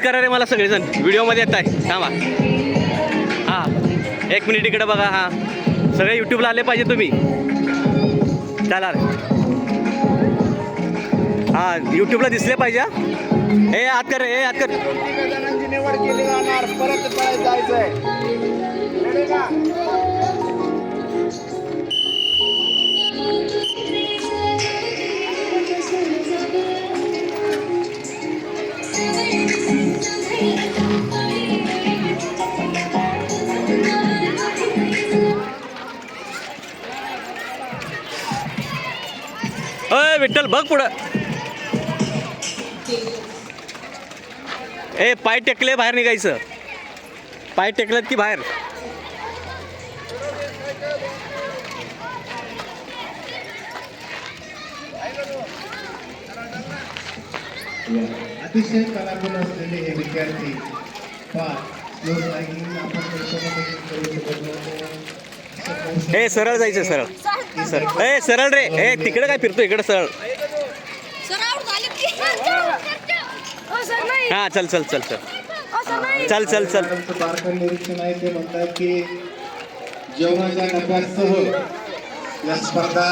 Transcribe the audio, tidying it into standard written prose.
करा रे मला सगळेजण व्हिडिओमध्ये येत आहे थांबा. हां 1 मिनिट इकडे बघा. हां सगळे यूट्यूबला आले पाहिजे तुम्ही. चला हां यूट्यूबला दिसले पाहिजे. हे आत कर हे आत कर. जणांची निवड केली जाणार. परत जायचंय. अय विठ्ठल बघ पुढं. ए पाय टेकले बाहेर निघायचं. पाय टेकलेत की बाहेर. अतिशय कलागुण असलेले हे विद्यार्थी हे सरळ जायचं. सरळ सरळ ए सरळ रे. ए तिकडे काय फिरतो इकडे सरळ. हां चल चल चल चल चल चल चल. बारकाईने निरीक्षण आहे ते म्हणतात की जेवणाच्या डब्यासह या स्पर्धा